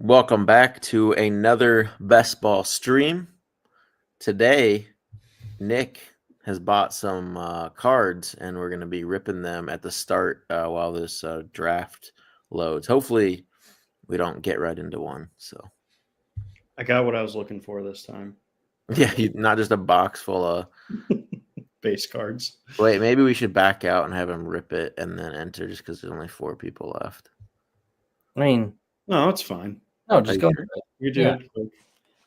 Welcome back to another Best Ball stream. Today, Nick has bought some cards, and we're going to be ripping them at the start while this draft loads. Hopefully, we don't get right into one. So, I got what I was looking for this time. yeah, not just a box full of base cards. Wait, maybe we should back out and have him rip it and then enter, just because there's only 4 people left. I mean, no, it's fine. No, just go. Sure? You do it.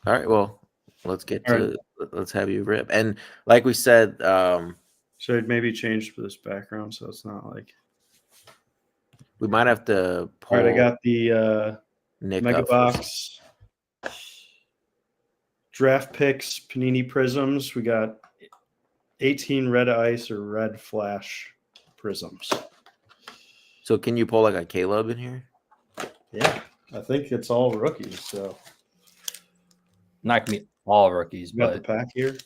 All right. Well, let's get to. Let's have you rip. And like we said, should maybe change this background so it's not like. We might have to pull. All right, I got the Nick Mega Box draft picks, Panini Prisms. We got 18 red ice or red flash prisms. So can you pull like a Caleb in here? Yeah, I think it's all rookies. So not gonna be all rookies, got the pack here.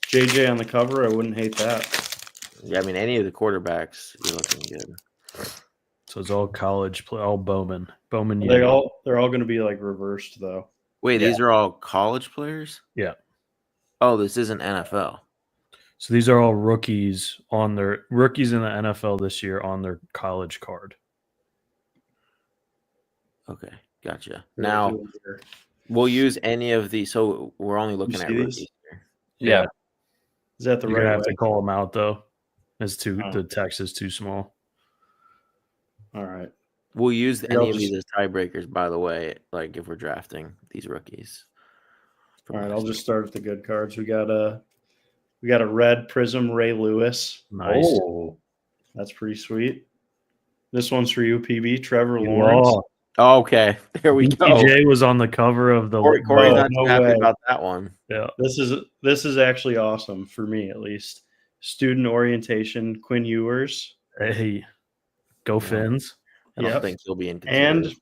JJ on the cover. I wouldn't hate that. Yeah, I mean any of the quarterbacks, you're looking good. So it's all college play, all Bowman. Bowman. They're all going to be like reversed though. Wait, these are all college players? Yeah. Oh, this isn't NFL. So these are all rookies in the NFL this year on their college card. Okay, gotcha. Now we'll use any of these. So we're only looking at rookies here. Yeah. Is that the You're right gonna way? have to call them out though. The text is too small. All right. We'll use any of these as tiebreakers, by the way, like if we're drafting these rookies. All right, I'll just start with the good cards. We got a red Prism Ray Lewis. Nice. Oh, that's pretty sweet. This one's for you, PB. Trevor Lawrence. Oh, okay, there we go. BTJ was on the cover of the. Corey's not happy about that one. Yeah, this is actually awesome for me at least. Student orientation, Quinn Ewers. Hey, go Fins! I don't think he'll be in. And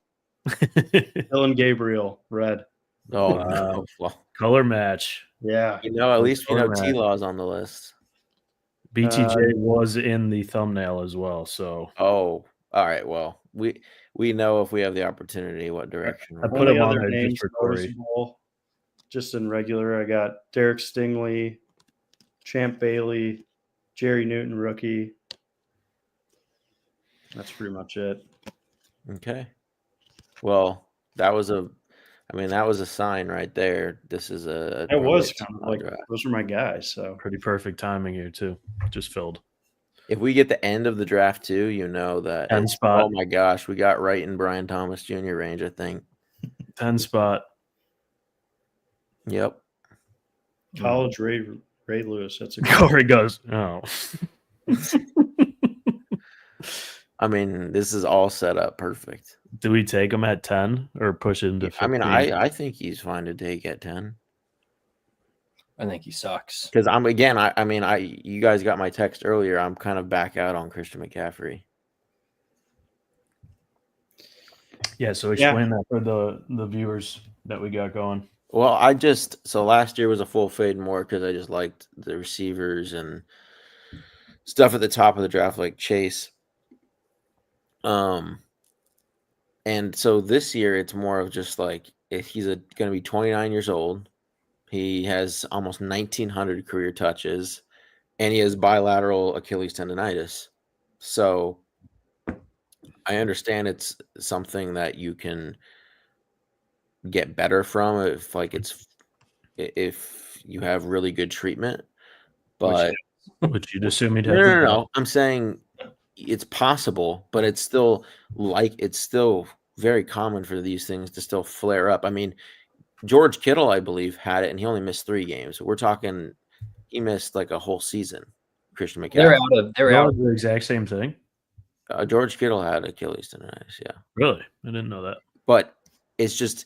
Dylan Gabriel, red. Oh no, well, color match. Yeah, at least T-Law's on the list. BTJ was in the thumbnail as well. So all right. Well, we know if we have the opportunity what direction. I put him on there just for Corey. Just in regular, I got Derek Stingley, Champ Bailey, Jerry Newton rookie. That's pretty much it. Okay. Well, that was a sign right there. This is a. It was kind of like those were my guys. So pretty perfect timing here too. Just filled. If we get the end of the draft too, you know that. 10 spot. Oh my gosh, we got right in Brian Thomas Jr. range. I think 10 spot. Yep. College Ray Lewis. That's a good Corey goes. Oh. I mean, this is all set up perfect. Do we take him at 10 or push him to 15? I mean, I think he's fine to take at 10. I think he sucks. Because you guys got my text earlier. I'm kind of back out on Christian McCaffrey. Yeah, so explain that for the viewers that we got going. Well, last year was a full fade more because I just liked the receivers and stuff at the top of the draft like Chase. And so this year it's more of just like if he's going to be 29 years old. He has almost 1,900 career touches, and he has bilateral Achilles tendonitis. So I understand it's something that you can get better from if you have really good treatment. But which you'd assume he'd have. No. I'm saying it's possible, but it's still very common for these things to still flare up. I mean, George Kittle, I believe, had it, and he only missed 3 games. We're talking he missed like a whole season. Christian McCaffrey. They're out of the exact same thing. George Kittle had Achilles tendonitis. Yeah. Really? I didn't know that. But it's just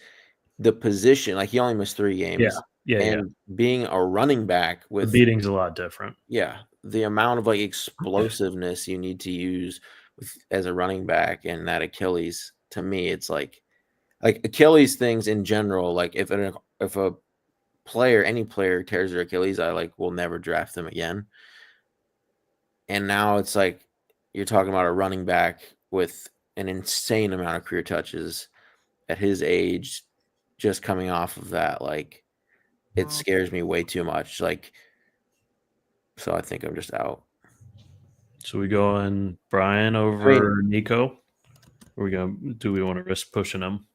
the position. Like he only missed 3 games. Yeah. And being a running back with the beating's a lot different. Yeah. The amount of like explosiveness you need to use as a running back and that Achilles, to me, it's like Achilles things in general. Like if a player, any player tears their Achilles, I will never draft them again. And now it's like you're talking about a running back with an insane amount of career touches at his age, just coming off of that, like it scares me way too much. Like, so I think I'm just out. So we going Brian over Nico? Or do we want to risk pushing him?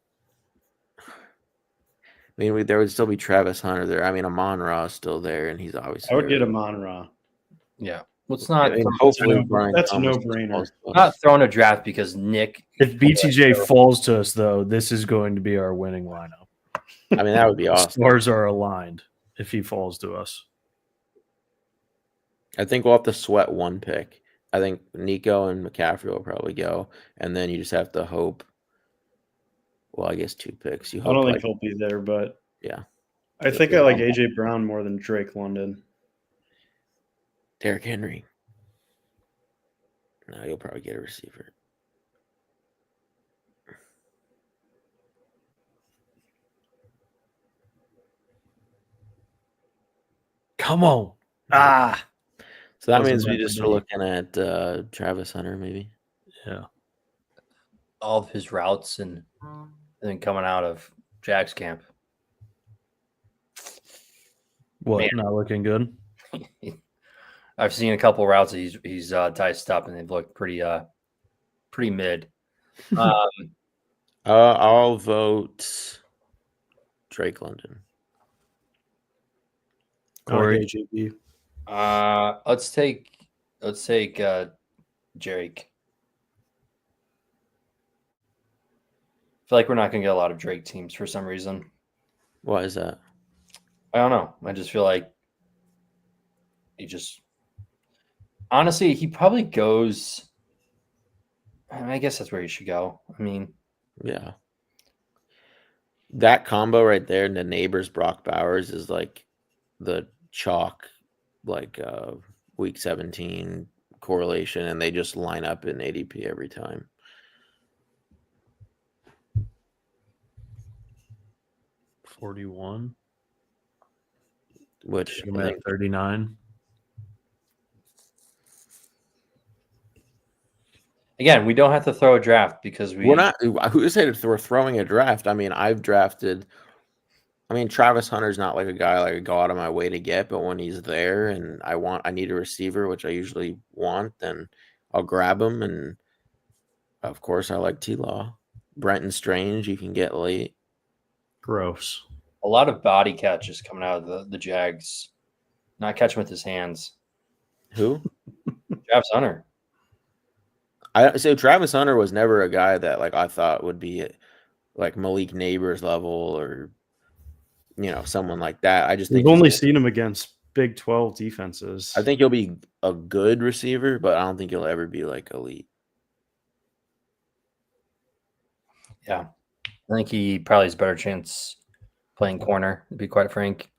I mean, there would still be Travis Hunter there. I mean, Amon-Ra is still there, and he's obviously. I would get Amon-Ra. Yeah. Let's not I mean, hopefully, that's a Thomas no-brainer. falls to us. not throwing a draft because Nick. If BTJ falls to us, though, this is going to be our winning lineup. I mean, that would be The awesome. stars are aligned if he falls to us. I think we'll have to sweat one pick. I think Nico and McCaffrey will probably go, and then you just have to hope. Well, I guess 2 picks. You I hope. don't think he'll be there, but Yeah. I think I like AJ Brown more than Drake London. Derrick Henry. No, you'll probably get a receiver. Come on. Ah. So that Wasn't means we meant to just be. are looking at Travis Hunter, maybe. Yeah. All of his routes and then coming out of Jack's camp. What? Man. Not looking good? I've seen a couple routes that he's diced up and they've looked pretty mid. I'll vote Drake London. Corey? I like AJB. Let's take Drake. I feel like we're not gonna get a lot of Drake teams for some reason. Why is that? I don't know. I just feel like honestly, he probably goes. I guess that's where he should go. I mean, Yeah. That combo right there, the neighbors Brock Bowers is like the chalk, like week 17 correlation, and they just line up in ADP every time. $41. Which I'm I at think, 39. again, we don't have to throw a draft because we're not. Who said we're throwing a draft? I mean, I've drafted. I mean, Travis Hunter's not like a guy like I go out of my way to get, but when he's there and I need a receiver, which I usually want, then I'll grab him. And of course, I like T-Law. Brenton Strange, you can get late. Gross. a lot of body catches coming out of the Jags, not catching with his hands. Who? Travis Hunter. So Travis Hunter was never a guy that like I thought would be like Malik Neighbors level or someone like that. I just think We've only seen him against Big 12 defenses. I think he'll be a good receiver, but I don't think he'll ever be like elite. Yeah. I think he probably has a better chance playing corner, to be quite frank.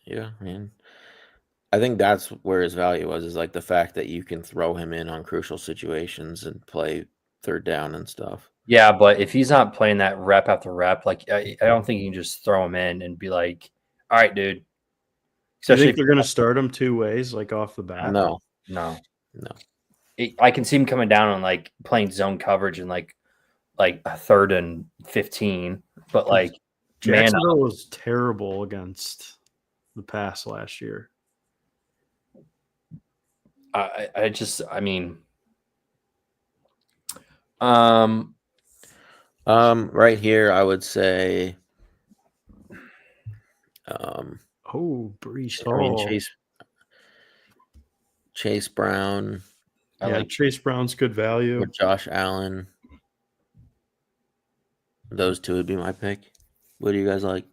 Yeah, man. I think that's where his value is like the fact that you can throw him in on crucial situations and play third down and stuff. Yeah, but if he's not playing that rep after rep, like I don't think you can just throw him in and be like, all right, dude. Do you Especially think they're going to start him two ways, like off the bat? No. I can see him coming down on like playing zone coverage and like a 3rd and 15, but like Jacksonville was terrible against the pass last year. Right here I would say Brees I mean Hall. Chase Brown. Yeah, Chase Brown's good value. Or Josh Allen. Those two would be my pick. What do you guys like?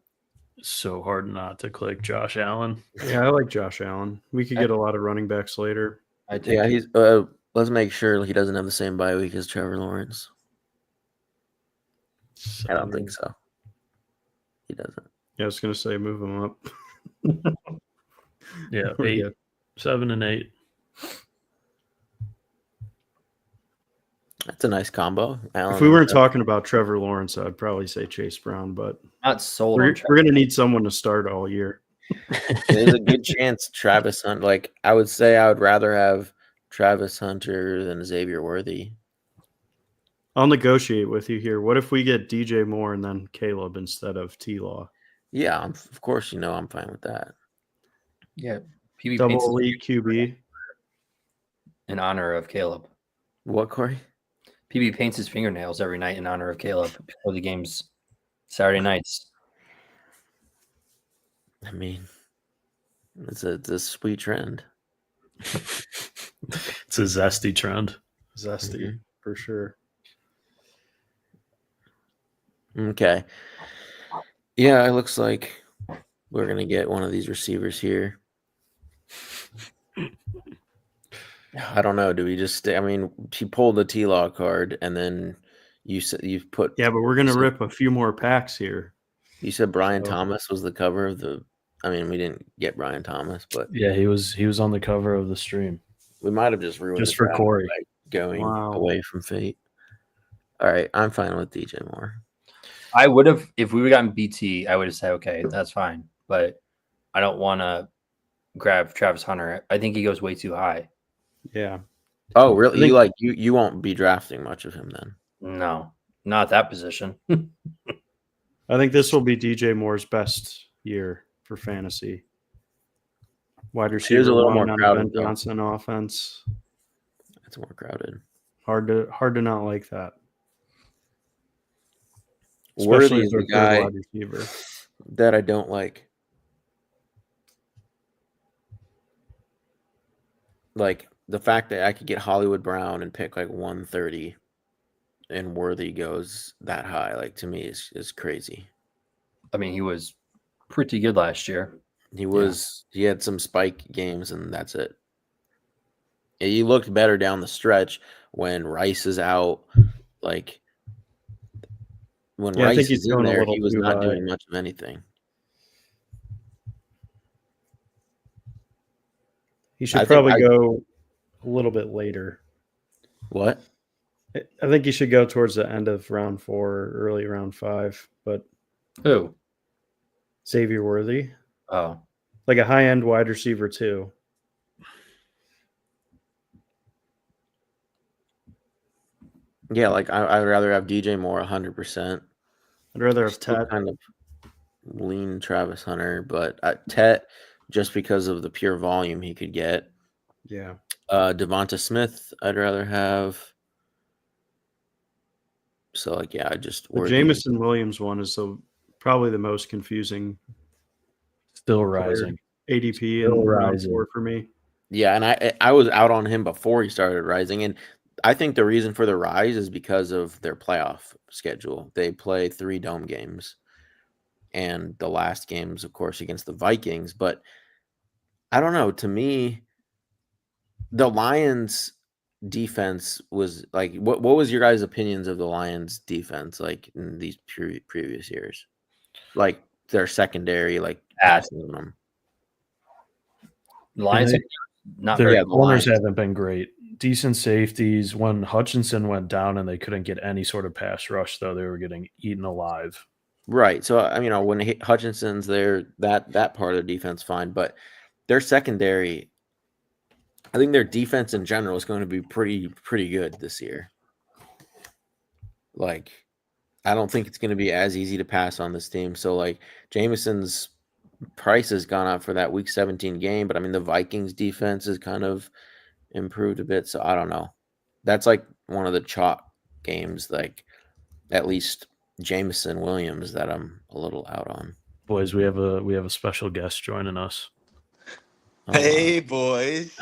So hard not to click Josh Allen. Yeah, I like Josh Allen. We could get a lot of running backs later. Yeah, he's. Let's make sure he doesn't have the same bye week as Trevor Lawrence. I don't think so. He doesn't. Yeah, I was gonna say move him up. Yeah, We're 8, good. 7, and 8. That's a nice combo. Allen If we weren't and- talking about Trevor Lawrence, I'd probably say Chase Brown, but not sold. we're gonna need someone to start all year. There's a good chance Travis Hunter. Like I would say, I would rather have Travis Hunter than Xavier Worthy. I'll negotiate with you here. What if we get DJ Moore and then Caleb instead of T-Law? Yeah, of course, I'm fine with that. Yeah. PB paints Double his elite QB. in honor of Caleb. What, Corey? PB paints his fingernails every night in honor of Caleb before the games Saturday nights. I mean, it's a sweet trend. It's a zesty trend. Zesty, for sure. Okay. Yeah, it looks like we're going to get one of these receivers here. I don't know. Do we just stay? I mean, he pulled the T-Law card, and then you've put. Yeah, but we're going to rip a few more packs here. You said Brian So- Thomas was the cover of the. I mean, we didn't get Brian Thomas, but Yeah, he was on the cover of the stream. we might have just ruined Just the for draft Corey. by going Wow. away from fate. All right, I'm fine with DJ Moore. I would have, if we would have gotten BT, I would have said, okay, that's fine. But I don't want to grab Travis Hunter. I think he goes way too high. Yeah. Oh, really? I think- You won't be drafting much of him then? No, not that position. I think this will be DJ Moore's best year for fantasy. Wide receiver, a little one more on crowded, Ben though. Johnson offense. It's more crowded. Hard to not like that. Worthy Especially is as our the third guy wide receiver. that I don't like. Like the fact that I could get Hollywood Brown and pick like 130 and Worthy goes that high, like to me is crazy. I mean, he was pretty good last year. He had some spike games and that's it. Yeah, he looked better down the stretch when Rice is out. Like when Yeah, I think Rice he's is in going a there, little he was too not high. doing much of anything. He I should think probably go a little bit later. What? I think he should go towards the end of round 4, or early round 5. But Who? Xavier Worthy, Oh, like a high end wide receiver too. Yeah, like I'd rather have DJ Moore 100%. I'd rather have Still Ted. kind of lean Travis Hunter, but Tet just because of the pure volume he could get. Yeah. Devonta Smith, I'd rather have. So like, yeah, I just The Jameson Williams one is probably the most confusing Still rising. ADP Still in round rising. 4 for me. Yeah, and I was out on him before he started rising, and I think the reason for the rise is because of their playoff schedule. They play 3 dome games, and the last game's, of course, against the Vikings. But I don't know. To me, the Lions defense was like, what was your guys' opinions of the Lions defense like in these previous years? Like their secondary, like passing on them. the Lions, And not Their very. the corners Lions. haven't been great. Decent safeties. When Hutchinson went down and they couldn't get any sort of pass rush, though, they were getting eaten alive. Right. So when Hutchinson's there, that part of the defense fine, but their secondary, I think their defense in general is going to be pretty good this year. Like, I don't think it's going to be as easy to pass on this team. So like Jameson's price has gone up for that week 17 game, but I mean the Vikings defense has kind of improved a bit. So I don't know. That's like one of the chalk games, like at least Jameson Williams, that I'm a little out on. Boys, we have a special guest joining us. Oh, wow. Hey, boys.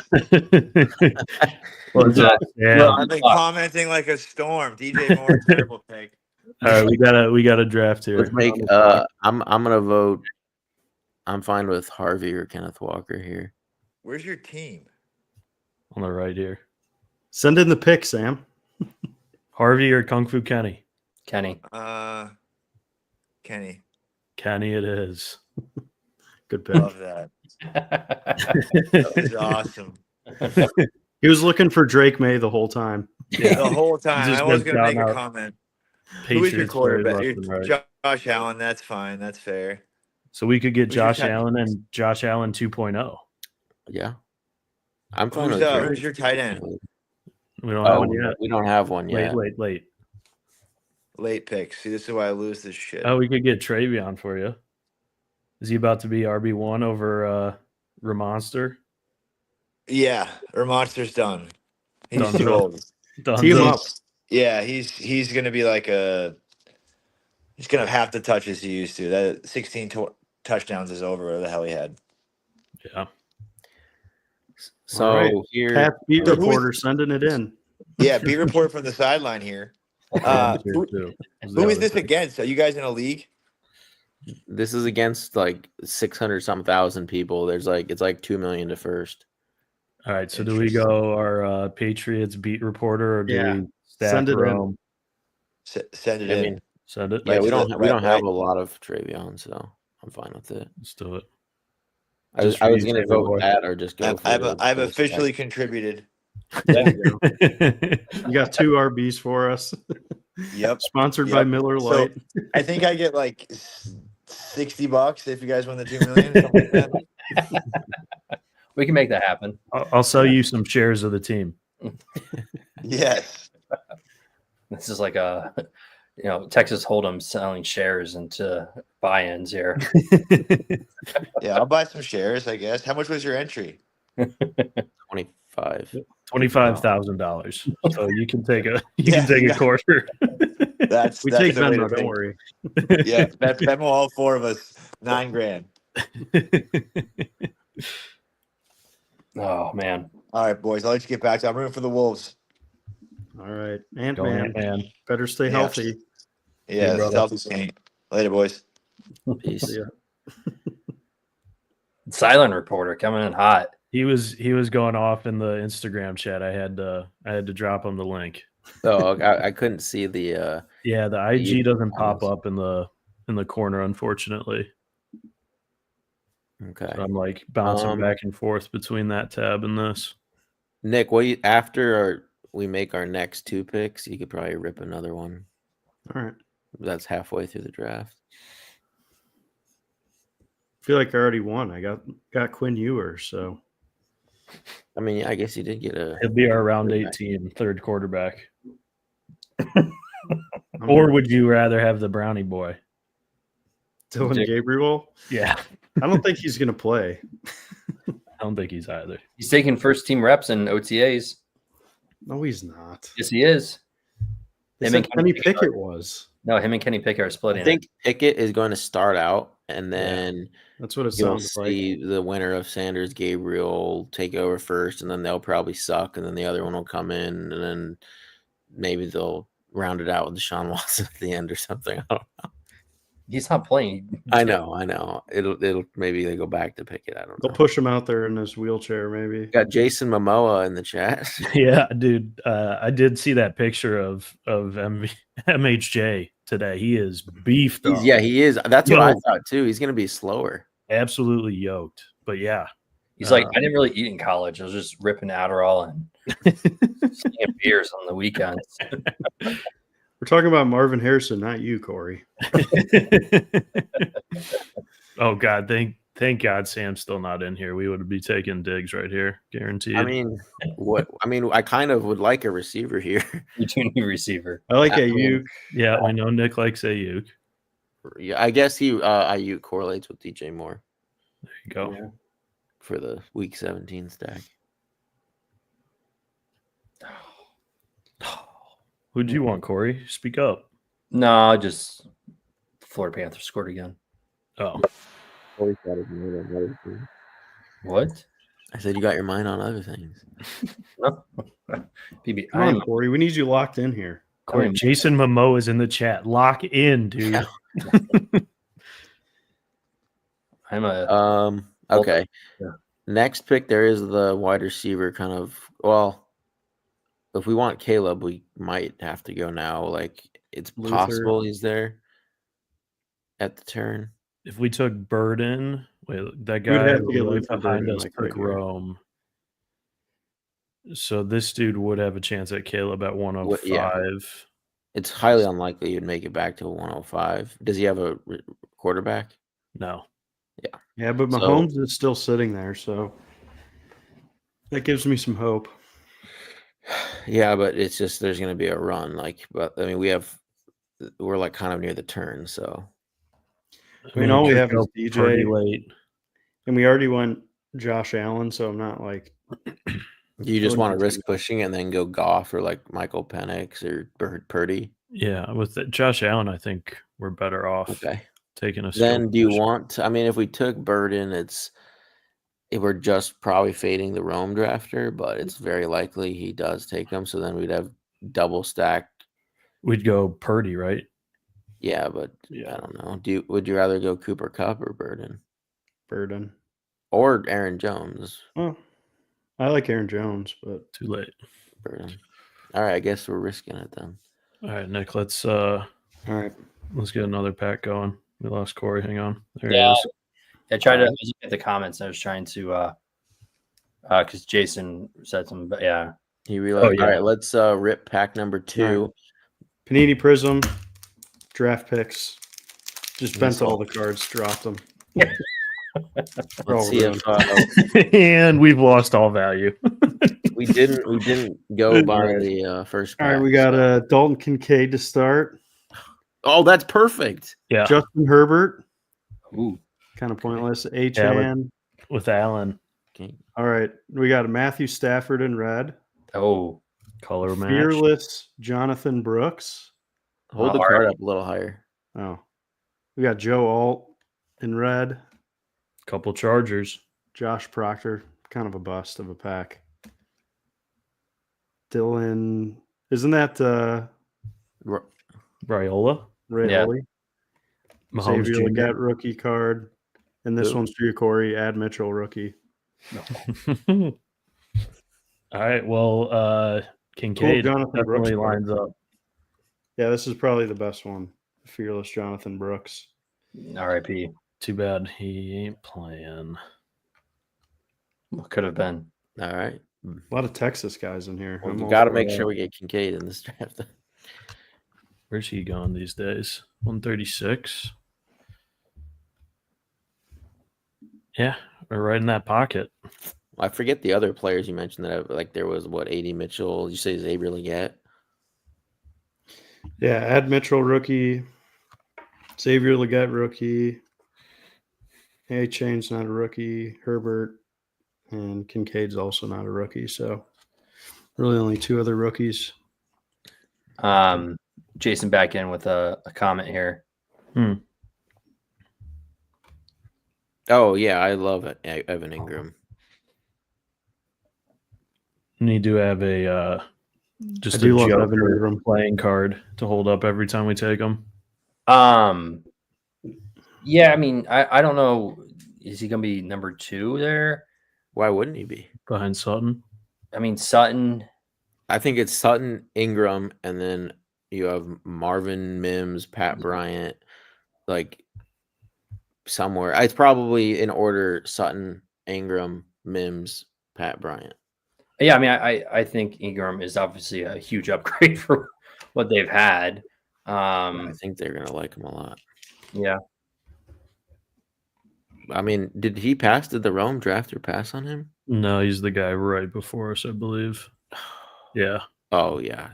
What's up, Sam? Well, I've been commenting like a storm. DJ Moore, terrible pick. All right, we got a draft here. Let's make I'm gonna vote. I'm fine with Harvey or Kenneth Walker here. Where's your team? on the right here. Send in the pick, Sam. Harvey or Kung Fu Kenny? Kenny. Kenny. Kenny it is. Good pick. Love that. That was awesome. He was looking for Drake May the whole time. The whole time. Just I was been going to make shouting a out comment. Who is your Patriots players quarterback? left You're and right. Josh Allen. That's fine. That's fair. So we could get Who's your Josh tight Allen and Josh Allen 2.0. Yeah, I'm fine Who's, with who's your tight end? We don't have one Oh, yet. we don't have one yet. Wait. late picks. See, this is why I lose this shit. Oh, we could get Travion for you. Is he about to be RB1 over Ramonster? Yeah, or Monster's done. He's Done too so. old. Team Dunzo. up. Yeah, he's gonna be like he's gonna have half the touches he used to. That 16 touchdowns is over. Whatever the hell he had. Yeah. So All right. here, Pat beat So who is- reporter sending it in. Yeah, beat report from the sideline here. One's here Who too. Was who the is other this thing. against? Are you guys in a league? this is against like 600 some thousand people. There's like it's like 2 million to first. All right. So do we go our Patriots beat reporter or do Yeah. we stack Send it in. Rome? Send it I in. mean, Send it. yeah, Right we to don't the- we don't right- have right. a lot of Travion, so I'm fine with it. Let's do it. I was Just for I was you, gonna Saber vote boy. that or just go for I've the I've full officially stack. contributed. There you go. You got 2 RBs for us. Yep. Sponsored Yep. by Miller So- Lite. I think I get like $60 if you guys win the 2 million. Something like that. We can make that happen. I'll sell you some shares of the team. Yes. This is like a, Texas Hold'em selling shares into buy-ins here. Yeah, I'll buy some shares, I guess. How much was your entry? 25. $25,000. So you can take a Yeah, a quarter. That's We that's take the way to Venmo, don't think. worry. Yeah, Venmo all 4 of us $9,000. Oh man. All right, boys. I'll let you get back to. I'm rooting for the Wolves. All right. Go Ant-Man. man. Better stay Yeah. healthy. Yeah, brother. Celtics game. Later, boys. Peace. Yeah. Silent reporter coming in hot. He was going off in the Instagram chat. I had to drop him the link. So I couldn't see the Yeah, the IG You- doesn't pop up in the corner, unfortunately. okay. So I'm like bouncing Um, back and forth between that tab and this. Nick, we make our next 2 picks, you could probably rip another one. All right. That's halfway through the draft. Feel like I already won. I got Quinn Ewers, so I mean, I guess you did get a He'll be our round Quarterback. 18 third quarterback. I'm Or would you rather have the Brownie boy? Dylan Dick. Gabriel. Yeah, I don't think he's gonna play. I don't think he's either. He's taking first team reps in OTAs. No, he's not. Yes, he is. They Him said and Kenny Kenny Pickett Pickett was. No, him and Kenny Pickett are splitting. I think Pickett is going to start out, and Yeah, then That's what it you'll sounds like. see the winner of Sanders Gabriel take over first, and then they'll probably suck, and then the other one will come in, and then maybe they'll round it out with Deshaun Watson at the end or something. I don't know. He's not playing. I know. It'll maybe they go back to Pickett. I don't They'll know. push him out there in his wheelchair, maybe. Got Jason Momoa in the chat. Yeah, dude. I did see that picture of MHJ today. He is beefed up. He is. That's what I Yo. thought too. He's going to be slower. Absolutely yoked. But yeah, He's like, I didn't really eat in college. I was just ripping Adderall and singing beers on the weekends. We're talking about Marvin Harrison, not you, Corey. Oh God, thank God Sam's still not in here. We would be taking digs right here, guaranteed. I mean, I kind of would like a receiver here. Your two new receiver. I like I mean, Ayuk. yeah, we know Nick likes Ayuk. Yeah, I guess IU correlates with DJ Moore There you go. Yeah. for the week 17 stack. Who'd you want, Corey? Speak up. No, just Florida Panthers scored again. Oh, What? I said you got your mind on other things. No. PB, Come on, Corey. We need you locked in here. Corey, Jason Momoa is in the chat. Lock in, dude. I'm a Okay. Yeah. Next pick, there is the wide receiver kind of. Well, if we want Caleb, we might have to go now. Like it's Luther. possible he's there at the turn. If we took Burden, wait, that We'd guy have to get right Luther behind Burden, us like, took right here. Rome. So this dude would have a chance at Caleb at 105. Yeah. It's highly unlikely you'd make it back to 105. Does he have a quarterback? No. Yeah, but So- Mahomes is still sitting there, so that gives me some hope. Yeah, but it's just there's going to be a run. But I mean, we have we're like kind of near the turn. So I mean, all we could have is go pretty DJ. late. And we already went Josh Allen, so I'm not like you just wouldn't want be to too risk bad. pushing and then go Goff or like Michael Penix or Purdy. Yeah, with Josh Allen, I think we're better off Okay. taking a skill Then do you position. want? I mean, if we took Burden, we're just probably fading the Rome drafter, but it's very likely he does take him. So then we'd have double stack. We'd go Purdy, right? Yeah, but Yeah. I don't know. Would you rather go Cooper Cup or Burden Burden. or Aaron Jones? Well, I like Aaron Jones, but Too late. Burden. All right, I guess we're risking it then. All right, Nick, let's all right. get another pack going. We lost Corey. Hang on. There Yeah. he is. I tried to I was looking at the comments. I was trying to because Jason said something, but yeah. He realized. yeah. All right, let's rip pack number 2. All Panini Prism, draft picks. Just bent Yes. all the cards, dropped them. Let's see if And we've lost all value. we didn't go by the first pack. All right, we got Dalton Kincaid to start. Oh, that's perfect. Yeah, Justin Herbert, Ooh. kind of pointless. Yeah, Chan. with Allen. Okay. All right, we got Matthew Stafford in red. Oh. Color match. Fearless Jonathan Brooks. Hold the All card right. up a little higher. Oh, we got Joe Alt in red. Couple Chargers. Josh Proctor, kind of a bust of a pack. Dylan, isn't that R- Raiola. Rayoli? Mahomes Xavier Jr. Leggett rookie card. And this Who? one's for you, Corey. Ad Mitchell rookie. All right. Well, Kincaid Jonathan Brooks definitely card. lines up. Yeah, this is probably the best one. Fearless Jonathan Brooks. R.I.P. Too bad he ain't playing. What could have been? All right. A lot of Texas guys in here. Well, I'm we all got to for make that. sure we get Kincaid in this draft. Where's he going these days? 136. Yeah, we're right in that pocket. I forget the other players you mentioned that like there was what 80 Mitchell. You say Xavier Leggett. Yeah, Ad Mitchell rookie. Xavier Leggett rookie. Chain's not a rookie. Herbert and Kincaid's also not a rookie. So really only 2 other rookies. Jason back in with a comment here. Oh yeah, I love it. Evan Ingram. And you do have a just I do a love Evan Joker Ingram. playing card to hold up every time we take him. Yeah, I mean, I don't know. Is he gonna be number 2 there? Why wouldn't he be? Behind Sutton. I mean, Sutton. I think it's Sutton, Ingram, and then you have Marvin Mims, Pat Bryant, like somewhere. It's probably in order: Sutton, Ingram, Mims, Pat Bryant. Yeah, I mean, I think Ingram is obviously a huge upgrade for what they've had. I think they're gonna like him a lot. Yeah. I mean, did he pass? Did the Rome drafter pass on him? No, he's the guy right before us, I believe. Yeah. Oh yeah,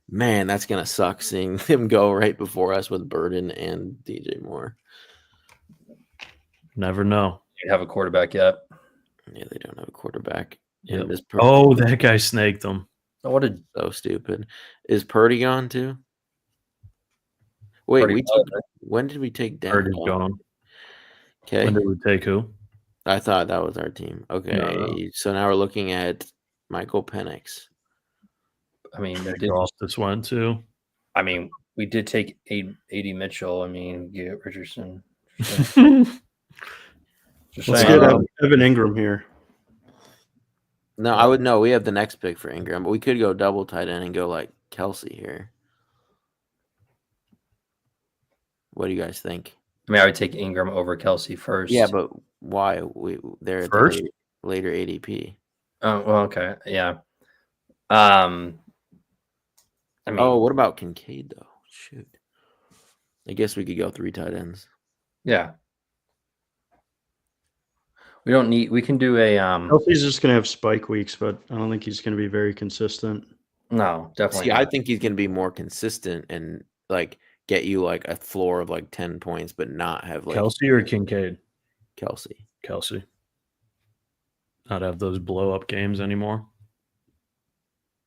man, that's gonna suck seeing him go right before us with Burden and DJ Moore. Never know. You have a quarterback yet. Yeah, they don't have a quarterback. Yep. And Oh, that guy snaked him. Oh, what a so stupid. Is Purdy gone too? Wait, Purdy when did we take Dan? Purdy's gone. Okay, When did we take who? I thought that was our team. Okay, No. So now we're looking at Michael Penix. I mean, we Nick did, This one too. I mean, we did take 80 Mitchell. I mean, get Richardson. Just Let's saying. get Evan Ingram here. No, I would know. We have the next pick for Ingram, but we could go double tight end and go like Kelsey here. What do you guys think? I mean, I would take Ingram over Kelsey first. Yeah, but why? They're at the First? later ADP. Oh, well, okay, yeah. I mean, Oh, what about Kincaid though? Shoot. I guess we could go 3 tight ends. yeah. We don't need. We can do a Kelsey's just going to have spike weeks, but I don't think he's going to be very consistent. No, definitely. See, I not. think he's going to be more consistent and like get you like a floor of like 10 points, but not have like Kelsey or Kincaid? Kelsey. Kelsey. Not have those blow up games anymore.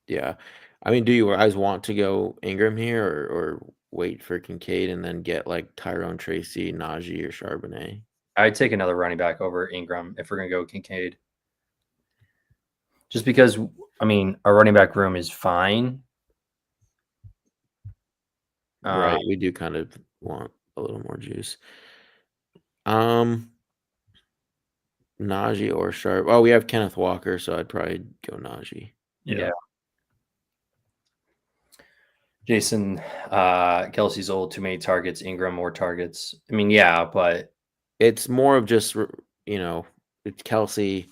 Yeah. I mean, do you guys want to go Ingram here or wait for Kincaid and then get like Tyrone Tracy, Najee, or Charbonnet? I'd take another running back over Ingram if we're going to go Kincaid. Just because, I mean, our running back room is fine. Right. We do kind of want a little more juice. Najee or Sharp. Oh, we have Kenneth Walker, so I'd probably go Najee. Yeah. Jason, Kelsey's old, too many targets. Ingram, more targets. I mean, yeah, but It's more of just, you know, Kelsey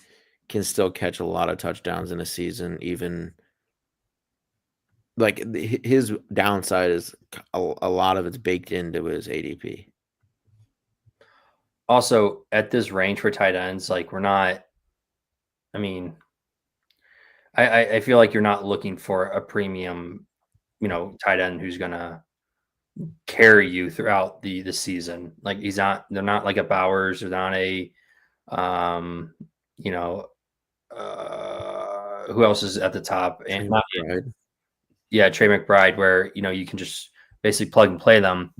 can still catch a lot of touchdowns in a season, even like his downside is a lot of it's baked into his ADP. also at this range for tight ends, like we're not. I mean, I feel like you're not looking for a premium, tight end who's gonna carry you throughout the season. Like he's not. They're not like a Bowers. They're not a, you know, who else is at the top? And not, yeah, Trey McBride, where you can just basically plug and play them.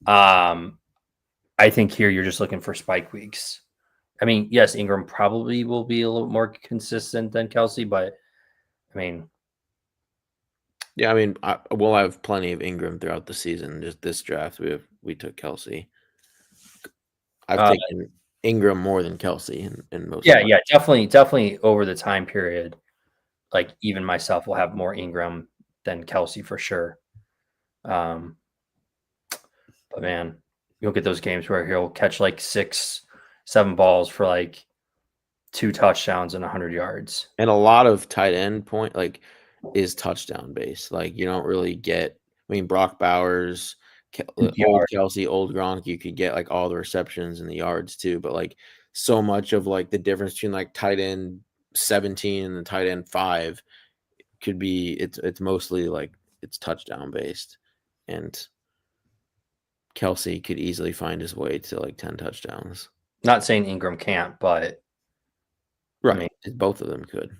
I think here you're just looking for spike weeks. I mean, yes, Ingram probably will be a little more consistent than Kelsey, but I mean, yeah, I mean, we'll have plenty of Ingram throughout the season. Just this draft, we took Kelsey. I've taken Ingram more than Kelsey in most. Yeah, definitely over the time period. Like even myself will have more Ingram than Kelsey for sure. But man, you'll get those games where he'll catch like 6-7 balls for like 2 touchdowns and 100 yards. And a lot of tight end point is touchdown based. Like you don't really get. I mean, Brock Bowers, old Kelsey, old Gronk, you could get like all the receptions and the yards too. But like so much of like the difference between like tight end 17 and the tight end 5 could be it's mostly like it's touchdown based, and Kelsey could easily find his way to like 10 touchdowns. Not saying Ingram can't, but right, I mean, both of them could.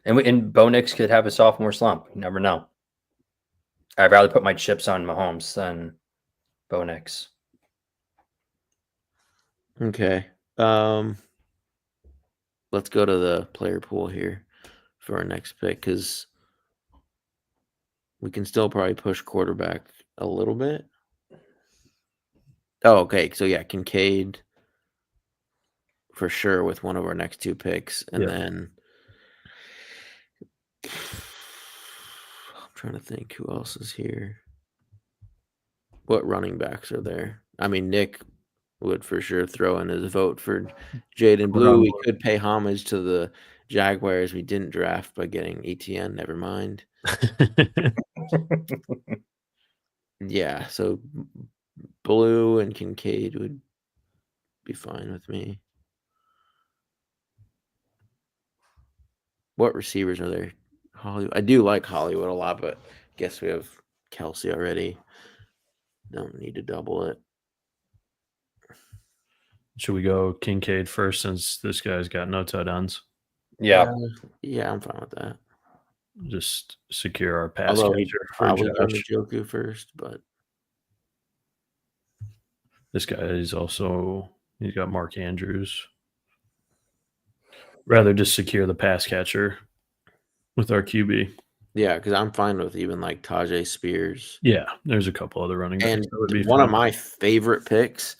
And Bo Nix could have a sophomore slump. You never know. I'd rather put my chips on Mahomes than Bo Nix. Okay. Let's go to the player pool here for our next pick because we can still probably push quarterback a little bit. Oh, okay. So yeah, Kincaid for sure with one of our next 2 picks, and then I'm trying to think who else is here. What running backs are there? I mean, Nick would for sure throw in his vote for Jaden Blue. We could pay homage to the Jaguars we didn't draft by getting ETN. Never mind. Yeah, so Blue and Kincaid would be fine with me. What receivers are there? Hollywood. I do like Hollywood a lot, but I guess we have Kelsey already. Don't need to double it. Should we go Kincaid first since this guy's got no tight ends? Yeah. Yeah, I'm fine with that. Just secure our pass Although catcher for probably go Josh. Njoku first, but this guy is also he's got Mark Andrews. Rather just secure the pass catcher with our QB. yeah, because I'm fine with even like Tajay Spears. Yeah, there's a couple other running backs. And that would be one fine. of my favorite picks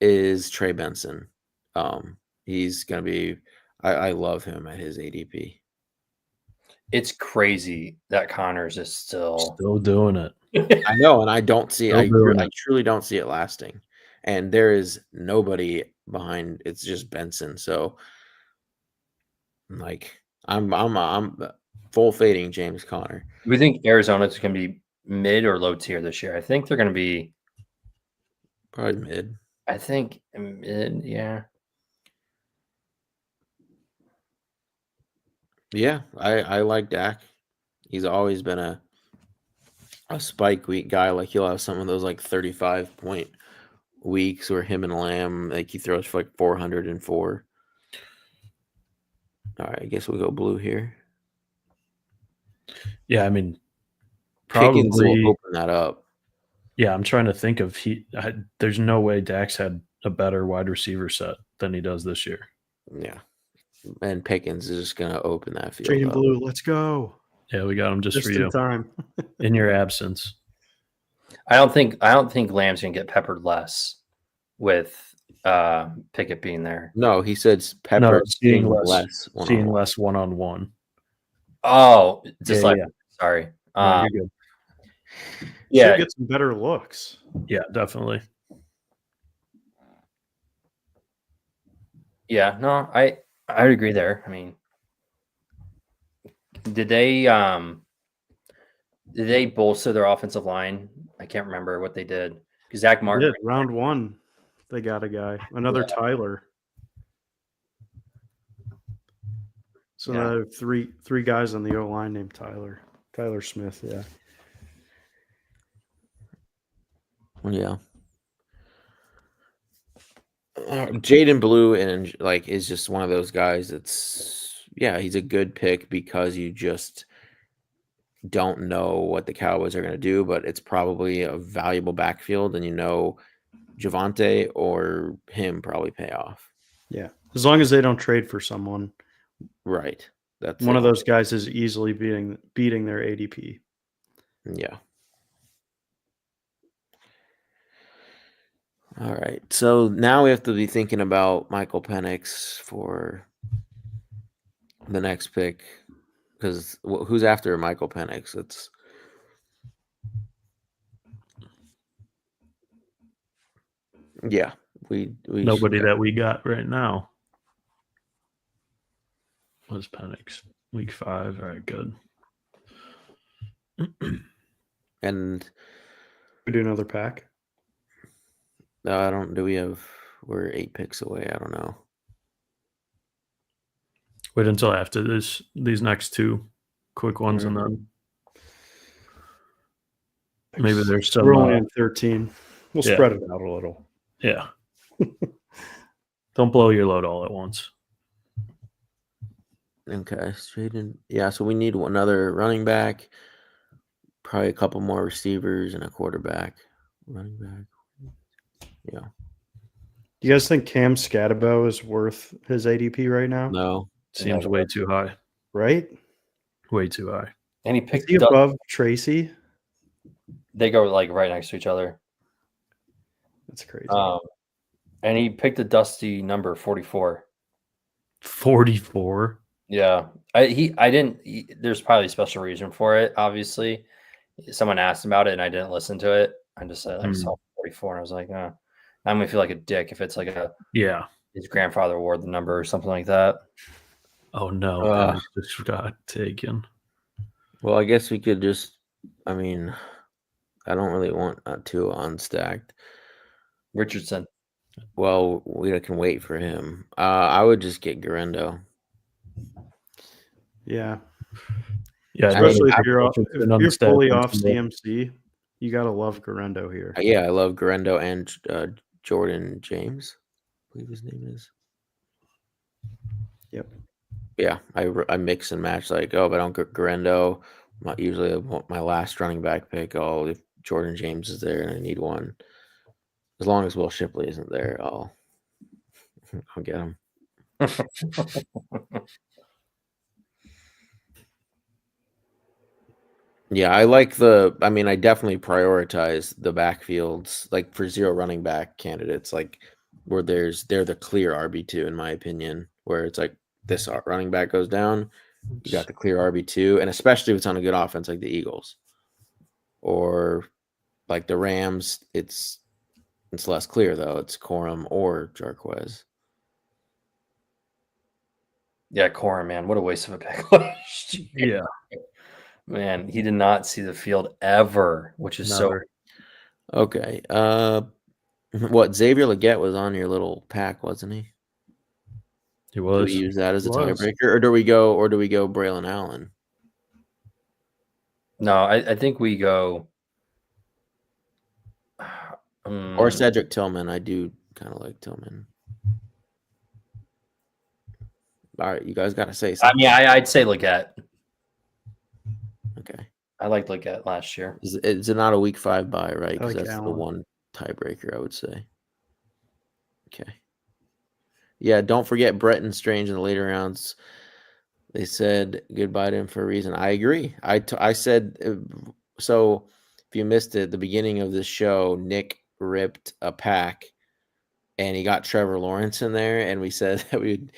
is Trey Benson. He's gonna be. I love him at his ADP. It's crazy that Connors is still doing it. I know, and I don't see. I doing truly don't see it lasting. And there is nobody behind. It's just Benson. So, like, I'm full fading James Conner. We think Arizona's going to be mid or low tier this year. I think they're going to be Probably mid. I think mid, yeah. Yeah, I like Dak. He's always been a a spike week guy, like he'll have some of those like 35-point weeks where him and Lamb, like he throws for like 404. All right, I guess we'll go blue here. Yeah, I mean, Pickens will probably. open that up. Yeah, I'm trying to think of there's no way Dax had a better wide receiver set than he does this year. Yeah. And Pickens is just going to open that field Jane up. Blue, let's go. Yeah, we got him just for in you time. in your absence. I don't think Lamb's gonna get peppered less with Pickett being there. No, he said Pepper No, seeing less seeing one-on-one. less one-on-one. Oh, just Yeah, like yeah. sorry. No, you're good. Yeah, Should get some better looks. Yeah, definitely. yeah. No, I agree there. I mean, did they bolster their offensive line? I can't remember what they did. Because Zach They Martin, did. Round 1, they got a guy, another Tyler. So Yeah. now there are three guys on the O line named Tyler Smith. Yeah. Yeah. Jaden Blue and like is just one of those guys that's he's a good pick because you just don't know what the Cowboys are going to do, but it's probably a valuable backfield, and Javonte or him probably pay off. Yeah. As long as they don't trade for someone. Right. That's One of those guys is easily beating their ADP. Yeah. All right. So now we have to be thinking about Michael Penix for the next pick, because who's after Michael Penix? It's we Nobody that we got right now. What's Penix? Week 5. All right, good. And We do another pack. I don't. Do we have? We're 8 picks away. I don't know. Wait until after these next 2 quick ones, and then maybe there's some. We're only on 13. We'll yeah. spread it out a little. Yeah. Don't blow your load all at once. Okay, straight in. Yeah, so we need another running back, probably a couple more receivers, and a quarterback. Running back. Yeah. Do you guys think Cam Scatabo is worth his ADP right now? No. Seems way too high. Right? Way too high. and he Is picked he above Tracy? They go like right next to each other. That's crazy. And he picked a dusty number 44. 44. Yeah, there's probably a special reason for it. Obviously, someone asked about it, and I didn't listen to it. I just said I saw 44, and I was like, I'm gonna feel like a dick if it's like his grandfather wore the number or something like that. Oh no, Penix just got taken. Well, I guess we could just. I mean, I don't really want two unstacked. Richardson. Well, we can wait for him. I would just get Garendo. Yeah. Yeah, Especially if you're unstacked fully off until- CMC, you gotta love Garendo here. Yeah, I love Garendo and Jordan James, I believe his name is. Yep. Yeah, I mix and match. Like, if I don't get Garendo, usually my last running back pick. If Jordan James is there and I need one, as long as Will Shipley isn't there, I'll get him. Yeah, I definitely prioritize the backfields, like for zero running back candidates, like where they're the clear RB2 in my opinion, where it's like this running back goes down, you got the clear RB2, and especially if it's on a good offense like the Eagles or like the Rams, it's less clear though. It's Corum or Jarquez. Yeah, Corum, man, what a waste of a pick. Yeah. Man, he did not see the field ever, which is Never. Okay. Xavier Legette was on your little pack, wasn't he? He Do was. we use that as a Was. tiebreaker, or do we go Braylon Allen? No, I think we go Or Cedric Tillman. I do kind of like Tillman. All right, you guys got to say I something. mean, I'd say Leggett. Okay. I liked Leggett last year. Is it not a week 5 bye, right? Because like that's the Allen. one tiebreaker, I would say. Okay. Yeah, don't forget Bretton Strange in the later rounds. They said goodbye to him for a reason. I agree. I said so. If you missed it, at the beginning of this show, Nick ripped a pack, and he got Trevor Lawrence in there, and we said that we'd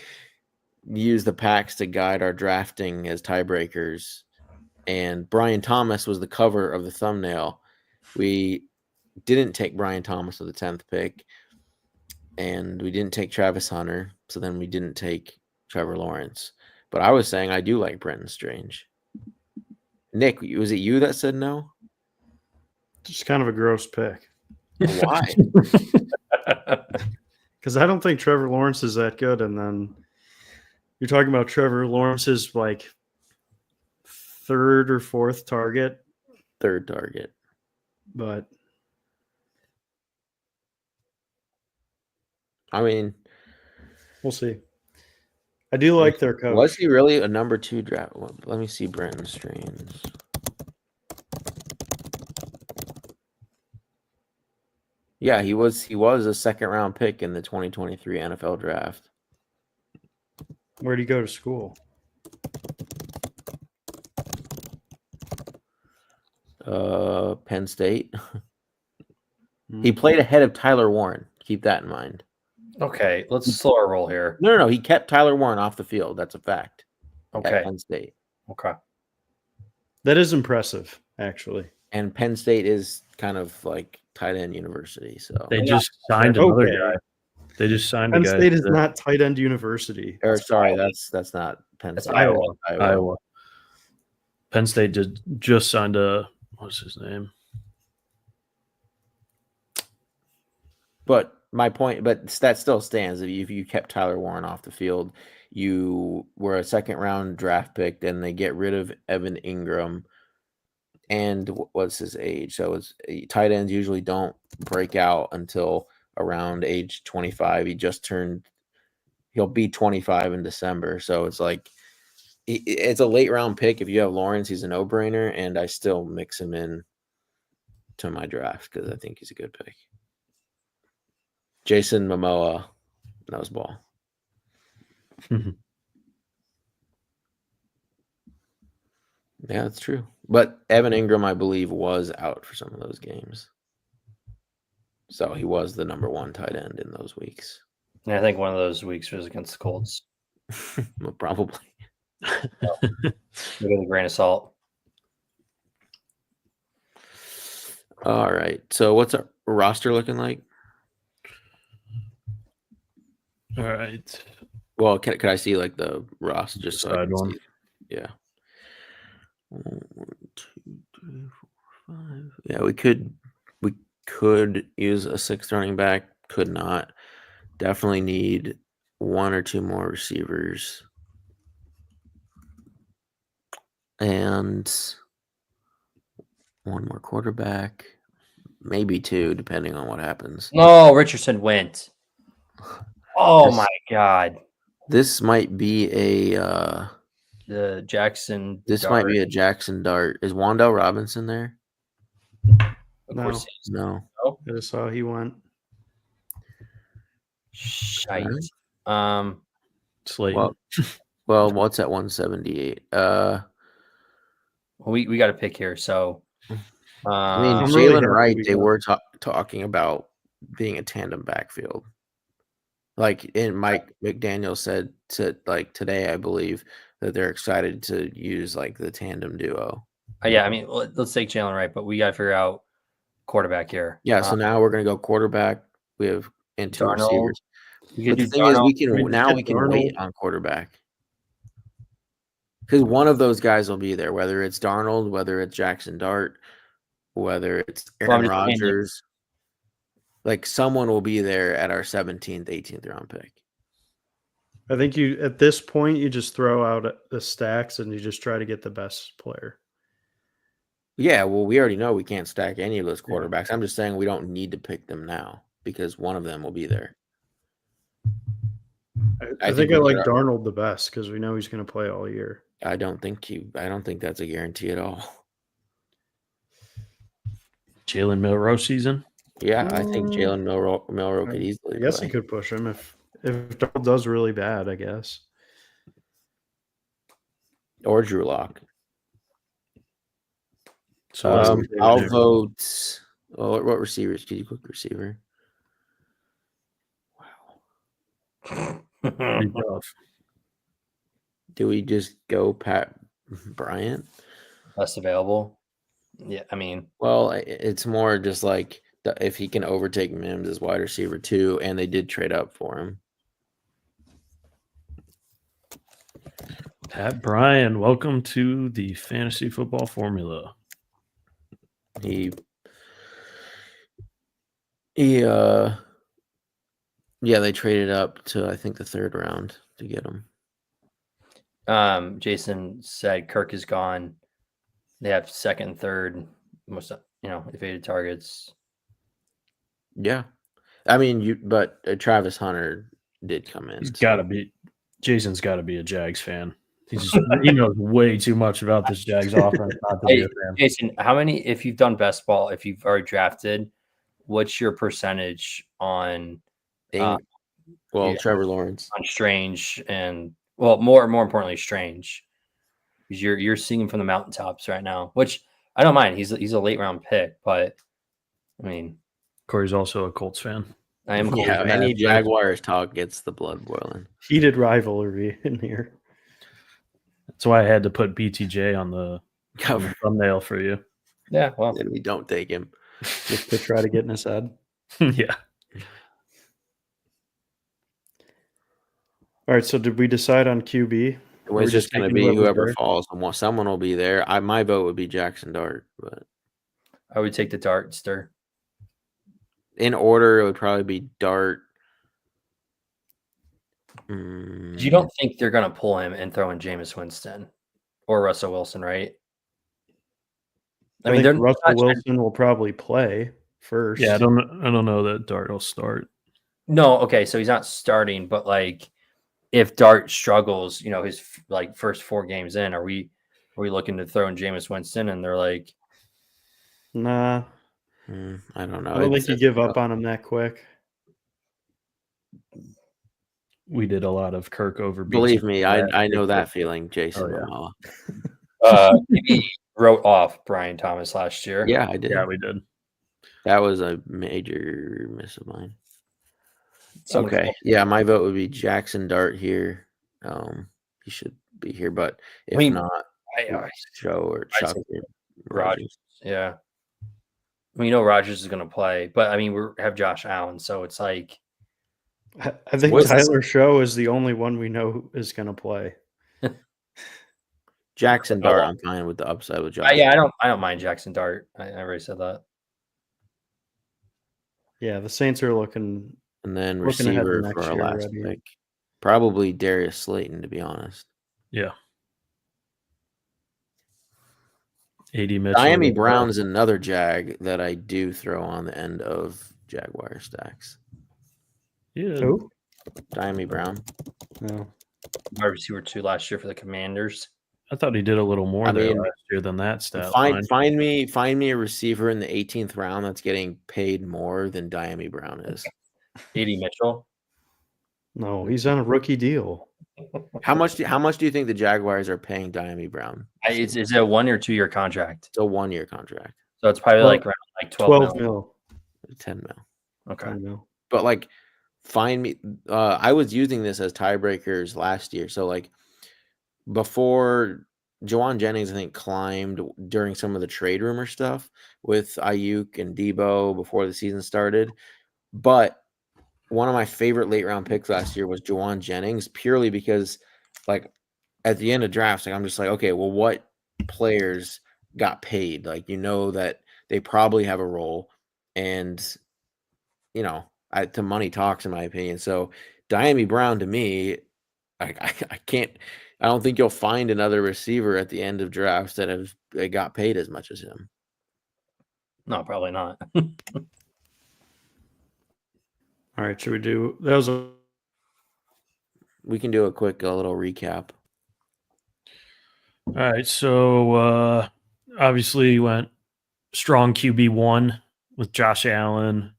use the packs to guide our drafting as tiebreakers. And Brian Thomas was the cover of the thumbnail. We didn't take Brian Thomas with the 10th pick, and we didn't take Travis Hunter. So then we didn't take Trevor Lawrence. But I was saying I do like Brenton Strange. Nick, was it you that said no? Just kind of a gross pick. Why? Because I don't think Trevor Lawrence is that good. And then you're talking about Trevor Lawrence's like 3rd or 4th target. 3rd target. But I mean, we'll see. I do like their coach. Was he really a number 2 draft? Let me see Brenton Strange. Yeah, he was a 2nd round pick in the 2023 NFL draft. Where'd he go to school? Penn State. He played ahead of Tyler Warren. Keep that in mind. Okay, let's slow our roll here. No. He kept Tyler Warren off the field. That's a fact. Okay. At Penn State. Okay. That is impressive, actually. And Penn State is kind of like tight end university. So They just signed another Okay. guy. They just signed Penn a guy. State is not tight end university. or sorry, that's not Penn That's State. Iowa. Penn State just signed what's his name? But my point, that still stands. If you kept Tyler Warren off the field, you were a 2nd round draft pick, and they get rid of Evan Ingram. And what's his age? So it's tight ends usually don't break out until around age 25. He'll be 25 in December. So it's like it's a late round pick. If you have Lawrence, he's a no brainer, and I still mix him in to my draft because I think he's a good pick. Jason Momoa knows ball. Yeah, that's true. But Evan Ingram, I believe, was out for some of those games. So he was the number 1 tight end in those weeks. And I think one of those weeks was against the Colts. Well, probably. With a grain of salt. All right. So what's our roster looking like? All right. Well, could I see like the roster just so I Side can one. see it? Yeah. 1, 2, 3, 4, 5. Yeah, we could use a 6th running back. Could not. Definitely need 1 or 2 more receivers. And 1 more quarterback. Maybe 2, depending on what happens. No, Richardson went. Oh my God. This might be a The Jackson. might be a Jackson Dart. Is Wandale Robinson there? Of No. course. he is. No. I just saw he went. Shite. Slayton. Well, what's at 178? We got a pick here, so I mean, I'm really Jalen happy Wright, we they got- were talking about being a tandem backfield. Like, and Mike McDaniel said today, I believe, that they're excited to use like the tandem duo. yeah, I mean, let's take Jalen Wright, but we got to figure out quarterback here. Yeah, so now we're gonna go quarterback. We have and 2 Darnold. receivers. We But could the do thing is, we Darnold. can wait on quarterback because one of those guys will be there. Whether it's Darnold, whether it's Jackson Dart, whether it's Well, I'm Aaron just saying, Rodgers, like someone will be there at our 17th, 18th round pick. I think you at this point you just throw out the stacks and you just try to get the best player. Yeah, well, we already know we can't stack any of those quarterbacks. I'm just saying we don't need to pick them now because one of them will be there. I think we I like could- Darnold the best because we know he's going to play all year. I don't think that's a guarantee at all. Jalen Milroe season. Yeah, I think Jalen Milroe could easily I guess play. he could push him if Darnold does really bad, I guess. Or Drew Lock. So what's the I'll favorite? vote. Oh, what receivers? Could you click receiver? Wow. Pretty tough. Do we just go Pat Bryant? Best available. Yeah, I mean, Well, it's more just like if he can overtake Mims as wide receiver too, and they did trade up for him. Pat Bryan, welcome to the fantasy football formula. Yeah, they traded up to I think the 3rd round to get him. Jason said Kirk is gone. They have 2nd and 3rd, most evaded targets. Yeah, I mean, but Travis Hunter did come in. He's got to be. Jason's got to be a Jags fan. He knows way too much about this Jags offense not to be a fan. Jason, how many? If you've done best ball, if you've already drafted, what's your percentage on? Trevor Lawrence on Strange and more importantly Strange, because you're seeing him from the mountaintops right now, which I don't mind. He's a late round pick, but I mean, Corey's also a Colts fan. I am. Yeah, any Jaguars talk gets the blood boiling. Heated rivalry in here. That's why I had to put BTJ on the Cover. thumbnail for you. Yeah, well, Then we don't take him. Just to try to get in his head. Yeah. All right, so did we decide on QB? It's just going to be whoever falls. Someone will be there. My vote would be Jackson Dart, but I would take the Dartster. In order, it would probably be Dart. You don't think they're going to pull him and throw in Jameis Winston or Russell Wilson, right? I mean, Russell Wilson will probably play first. Yeah, I don't know that Dart will start. No, okay, so he's not starting, but like if Dart struggles, his first 4 games in, are we looking to throw in Jameis Winston and they're like, nah, I don't know. I don't think you give up on him that quick. We did a lot of Kirk over. Believe me, I know that feeling, Jason. He wrote off Brian Thomas last year. Yeah, I did. Yeah, we did. That was a major miss of mine. Okay. Yeah, my vote would be Jackson Dart here. He should be here, but if not, Joe or Chuck or Rodgers. Yeah. Rodgers is going to play, but I mean, we have Josh Allen, so it's like. I think Tyler Show is the only one we know who is going to play. Jackson Dart, I'm fine with the upside with Josh. Yeah, I don't mind Jackson Dart. I already said that. Yeah, the Saints are looking. And then receiver for our last pick. Probably Darius Slayton, to be honest. Yeah. AD Mitchell. Miami Brown is another Jag that I do throw on the end of Jaguar stacks. Yeah. Who? Miami Brown. No. Wide receiver 2 last year for the Commanders. I thought he did a little more last year than that stat. Find me a receiver in the 18th round that's getting paid more than Miami Brown is. AD Mitchell. No, he's on a rookie deal. How much do you think the Jaguars are paying Miami Brown? Is it a 1 or 2 year contract? It's a 1-year contract. So it's probably around 12 mil. 10 mil. Okay. 10 mil. But find me. I was using this as tiebreakers last year. So before Jawan Jennings, I think, climbed during some of the trade rumor stuff with Ayuk and Debo before the season started. But one of my favorite late round picks last year was Jawan Jennings, purely because at the end of drafts, I'm just like, okay, well, what players got paid? That they probably have a role, and the money talks, in my opinion. So Miami Brown, to me, I can't. I don't think you'll find another receiver at the end of drafts that got paid as much as him. No, probably not. All right, should we do? That was a We can do a quick little recap. All right, so obviously went strong QB1 with Josh Allen.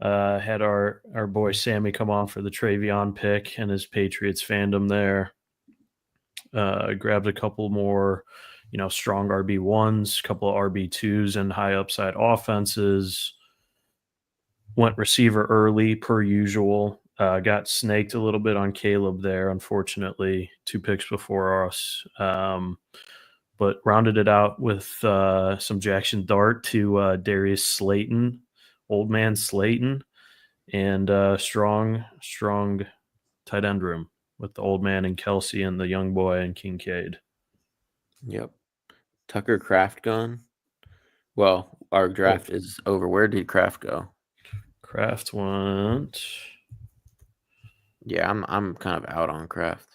Had our boy Sammy come on for the Travion pick and his Patriots fandom there. Grabbed a couple more, strong RB1s, couple of RB2s and high upside offenses. Went receiver early per usual. Got snaked a little bit on Caleb there, unfortunately, 2 picks before us. But rounded it out with some Jackson Dart to Darius Slayton, old man Slayton, and strong tight end room with the old man and Kelsey and the young boy and Kincaid. Yep. Tucker Kraft gone. Well, our draft is over. Where did Kraft go? Kraft went. Yeah, I'm kind of out on Kraft.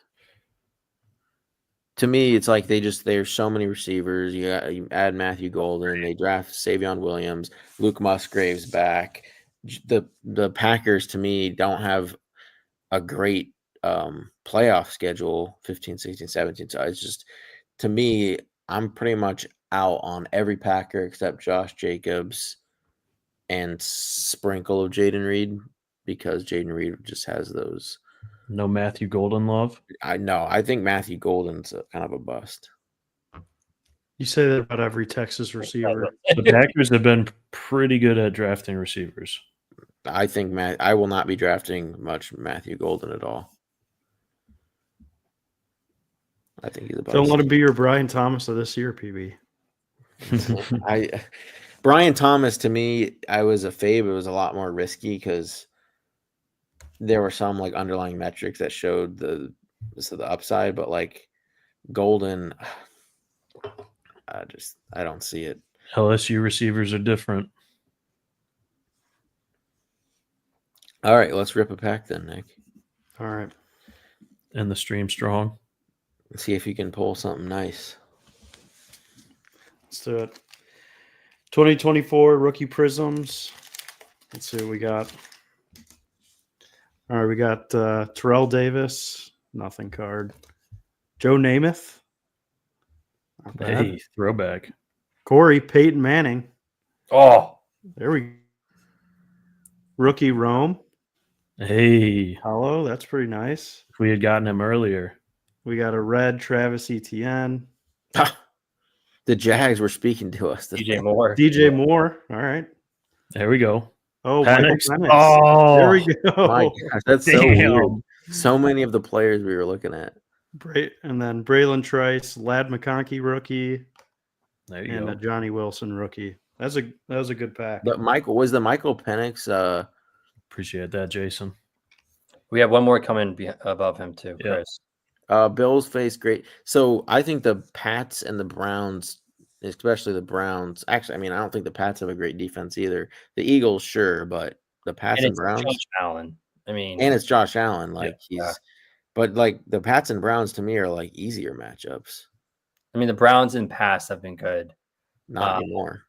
To me, it's like there's so many receivers. You add Matthew Golden, they draft Savion Williams, Luke Musgrave's back. The Packers to me don't have a great playoff schedule 15, 16, 17. So it's just, to me, I'm pretty much out on every Packer except Josh Jacobs and sprinkle of Jaden Reed, because Jaden Reed just has those. No Matthew Golden love. I think Matthew Golden's kind of a bust. You say that about every Texas receiver. The Packers have been pretty good at drafting receivers. I think I will not be drafting much Matthew Golden at all. I think he's a bust. Don't let him be your Brian Thomas of this year, PB. Brian Thomas, to me, I was a fave. It was a lot more risky because there were some like underlying metrics that showed the upside, but like Golden, I don't see it. LSU receivers are different. All right, let's rip a pack then, Nick. All right. And the stream strong. Let's see if you can pull something nice. Let's do it. 2024 rookie prisms. Let's see what we got. All right, we got Terrell Davis, nothing card. Joe Namath. Not bad. Hey, throwback. Corey Peyton Manning. Oh, There we go. Rookie Rome. Hey, Hello, that's pretty nice. if we had gotten him earlier. We got a red Travis Etienne. The Jags were speaking to us. DJ Moore. DJ Moore. All right. There we go. Oh, Penix. Michael Penix. Oh, There we go. My gosh, that's so damn. weird. So many of the players we were looking at. And then Braylon Trice, Lad McConkey rookie, There you and go. a Johnny Wilson rookie. That was a good pack. But Michael Penix. Appreciate that, Jason. We have one more coming above him too, Yeah. Chris. Bills face great. So I think the Pats and the Browns, especially the Browns. Actually, I mean, I don't think the Pats have a great defense either. The Eagles, sure, but the Pats and it's Browns, Josh Allen. I mean, and it's Josh Allen. Like Yeah. but like the Pats and Browns to me are like easier matchups. the Browns in past have been good. Not anymore.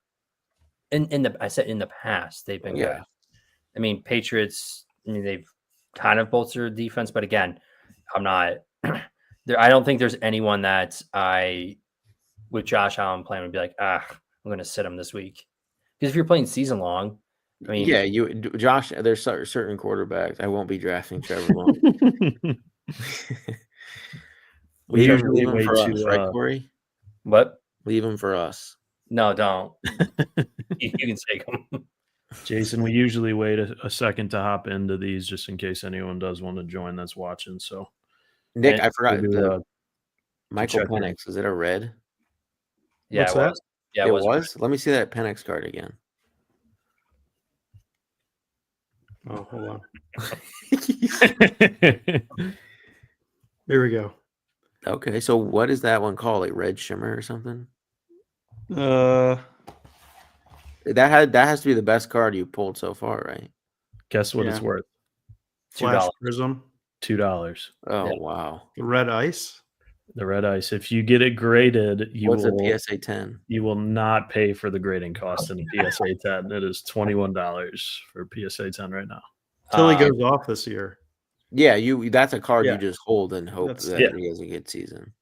I said in the past they've been Yeah. good. I mean, Patriots. I mean, they've kind of bolstered defense, but again, I'm not. I don't think there's anyone that with Josh Allen playing would be like, I'm going to sit him this week. Because if you're playing season long, I mean, Yeah, Josh. There's certain quarterbacks. I won't be drafting Trevor Lawrence. We Leave usually him wait for us, to, right, Corey? what? Leave him for us. No, don't. You can take him. Jason, we usually wait a second to hop into these just in case anyone does want to join that's watching. So, Nick, And I forgot we'll do, the Michael check in. Penix. Is it a red? Yeah, What's it that? was. Yeah, it was. was. Let me see that Penix card again. Oh, hold on. Here we go. Okay, so what is that one called? Like red shimmer or something? Uh, That has to be the best card you pulled so far, right? guess what Yeah. it's worth? Flash $2. Prism. $2. Oh Yeah. wow. The red ice. The red ice. If you get it graded, you What's will a PSA 10? you will not pay for the grading cost in a PSA 10. It is $21 for PSA 10 right now. Till he goes off this year. Yeah, that's a card Yeah. you just hold and hope That's- that he has a good season.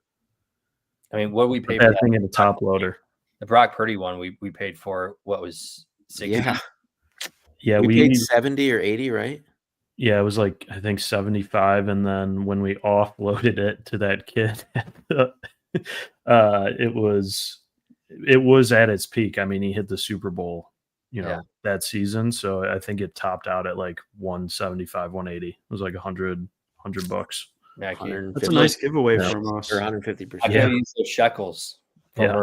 I mean, what we Put paid for that thing in the top loader. the Brock Purdy one, we paid for what was 60. Yeah, Yeah, we paid 70 or 80, right? Yeah, it was like I think 75, and then when we offloaded it to that kid, it was at its peak. I mean, he hit the Super Bowl, that season. So I think it topped out at like 175, 180. It was like $100. Yeah, I can't, That's a nice giveaway Yeah. from us. Or I 150%. can't use those shekels. Yeah.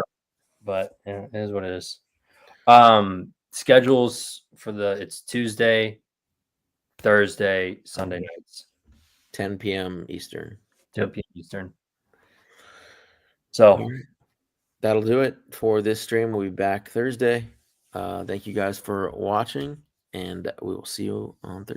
But it is what it is. Schedules for it's Tuesday, Thursday, Sunday nights, 10 p.m. Eastern. 10 p.m. Eastern. So All right. That'll do it for this stream. We'll be back Thursday. Thank you guys for watching, and we will see you on Thursday.